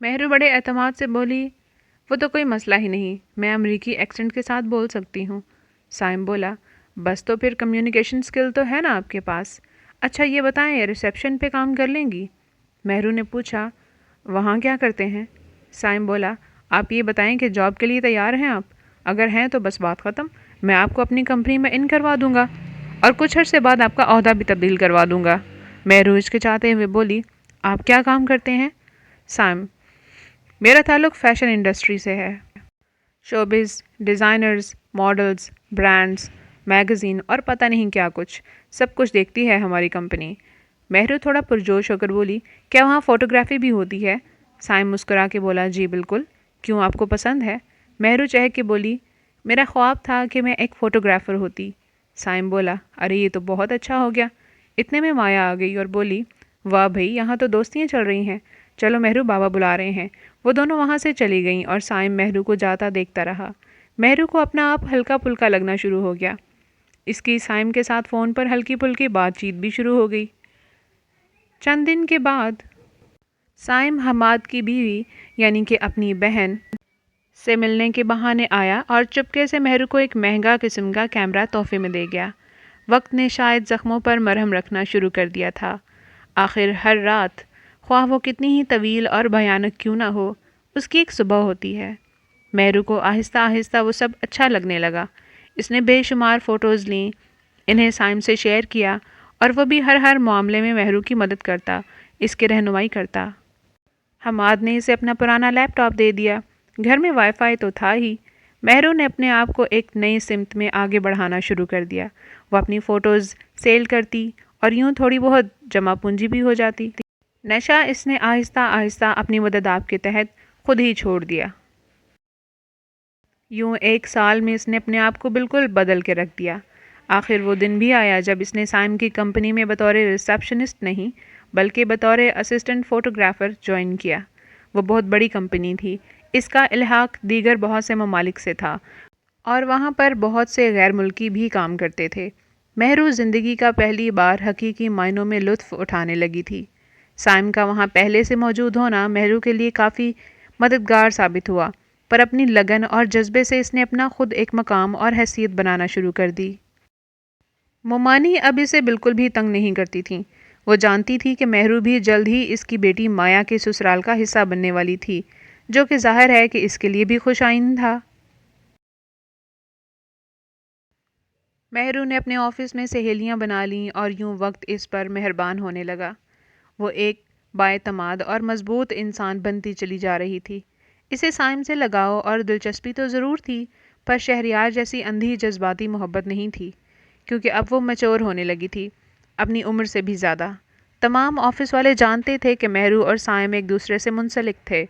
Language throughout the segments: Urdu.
مہرو بڑے اعتماد سے بولی، وہ تو کوئی مسئلہ ہی نہیں، میں امریکی ایکسنٹ کے ساتھ بول سکتی ہوں۔ سائم بولا، بس تو پھر کمیونیکیشن سکل تو ہے نا آپ کے پاس۔ اچھا یہ بتائیں، ریسیپشن پہ کام کر لیں گی؟ مہرو نے پوچھا، وہاں کیا کرتے ہیں؟ سائم بولا، آپ یہ بتائیں کہ جاب کے لیے تیار ہیں آپ؟ اگر ہیں تو بس بات ختم، میں آپ کو اپنی کمپنی میں ان کروا دوں گا اور کچھ عرصے بعد آپ کا عہدہ بھی تبدیل کروا دوں گا۔ مہرو ہچکچاتے ہوئے بولی، آپ کیا کام کرتے ہیں؟ سائم، میرا تعلق فیشن انڈسٹری سے ہے۔ Showbiz, designers, models, brands, magazine اور پتہ نہیں کیا کچھ، سب کچھ دیکھتی ہے ہماری کمپنی۔ مہرو تھوڑا پرجوش ہو کر بولی، کیا وہاں فوٹوگرافی بھی ہوتی ہے؟ سائم مسکرا کے بولا، جی بالکل، کیوں آپ کو پسند ہے؟ مہرو چہک کے بولی، میرا خواب تھا کہ میں ایک فوٹوگرافر ہوتی۔ سائم بولا، ارے یہ تو بہت اچھا ہو گیا۔ اتنے میں مایا آ گئی اور بولی، واہ بھئی، یہاں تو دوستیاں چل رہی ہیں، چلو مہرو بابا بلا رہے ہیں۔ وہ دونوں وہاں سے چلی گئیں اور سائم مہرو کو جاتا دیکھتا رہا۔ مہرو کو اپنا آپ ہلکا پھلکا لگنا شروع ہو گیا۔ اس کی سائم کے ساتھ فون پر ہلکی پھلکی بات چیت بھی شروع ہو گئی۔ چند دن کے بعد سائم حماد کی بیوی یعنی کہ اپنی بہن سے ملنے کے بہانے آیا اور چپکے سے مہرو کو ایک مہنگا قسم کا کیمرہ تحفے میں دے گیا۔ وقت نے شاید زخموں پر مرہم رکھنا شروع کر دیا تھا۔ آخر ہر رات، خواہ وہ کتنی ہی طویل اور بھیانک کیوں نہ ہو، اس کی ایک صبح ہوتی ہے۔ مہرو کو آہستہ آہستہ وہ سب اچھا لگنے لگا۔ اس نے بے شمار فوٹوز لیں، انہیں سائم سے شیئر کیا اور وہ بھی ہر معاملے میں مہرو کی مدد کرتا، اس کی رہنمائی کرتا۔ حماد نے اسے اپنا پرانا لیپ ٹاپ دے دیا۔ گھر میں وائی فائی تو تھا ہی۔ مہرو نے اپنے آپ کو ایک نئی سمت میں آگے بڑھانا شروع کر دیا۔ وہ اپنی فوٹوز سیل کرتی اور یوں تھوڑی بہت جمع پونجی بھی ہو جاتی۔ نشہ اس نے آہستہ آہستہ اپنی مدد کے تحت خود ہی چھوڑ دیا۔ یوں 1 سال میں اس نے اپنے آپ کو بالکل بدل کے رکھ دیا۔ آخر وہ دن بھی آیا جب اس نے سائم کی کمپنی میں بطور ریسیپشنسٹ نہیں بلکہ بطور اسسٹنٹ فوٹوگرافر جوائن کیا۔ وہ بہت بڑی کمپنی تھی۔ اس کا الحاق دیگر بہت سے ممالک سے تھا اور وہاں پر بہت سے غیر ملکی بھی کام کرتے تھے۔ مہرو زندگی کا پہلی بار حقیقی معنوں میں لطف اٹھانے لگی تھی۔ سائم کا وہاں پہلے سے موجود ہونا مہرو کے لیے کافی مددگار ثابت ہوا، پر اپنی لگن اور جذبے سے اس نے اپنا خود ایک مقام اور حیثیت بنانا شروع کر دی۔ مومانی اب اسے بالکل بھی تنگ نہیں کرتی تھیں۔ وہ جانتی تھی کہ مہرو بھی جلد ہی اس کی بیٹی مایا کے سسرال کا حصہ بننے والی تھی، جو کہ ظاہر ہے کہ اس کے لیے بھی خوش آئند تھا۔ مہرو نے اپنے آفس میں سہیلیاں بنا لیں اور یوں وقت اس پر مہربان ہونے لگا۔ وہ ایک بااعتماد اور مضبوط انسان بنتی چلی جا رہی تھی۔ اسے سائم سے لگاؤ اور دلچسپی تو ضرور تھی، پر شہریار جیسی اندھی جذباتی محبت نہیں تھی، کیونکہ اب وہ میچور ہونے لگی تھی، اپنی عمر سے بھی زیادہ۔ تمام آفس والے جانتے تھے کہ مہرو اور سائم ایک دوسرے سے منسلک تھے۔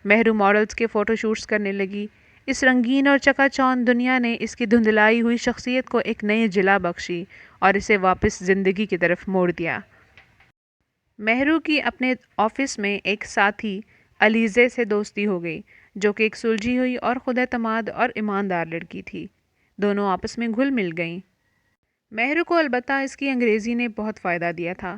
مہرو ماڈلز کے فوٹو شوٹس کرنے لگی۔ اس رنگین اور چکا چوند دنیا نے اس کی دھندلائی ہوئی شخصیت کو ایک نئی جلا بخشی اور اسے واپس زندگی کی طرف موڑ دیا۔ مہرو کی اپنے آفس میں ایک ساتھی علیزے سے دوستی ہو گئی، جو کہ ایک سلجھی ہوئی اور خود اعتماد اور ایماندار لڑکی تھی۔ دونوں آپس میں گھل مل گئیں۔ مہرو کو البتہ اس کی انگریزی نے بہت فائدہ دیا تھا۔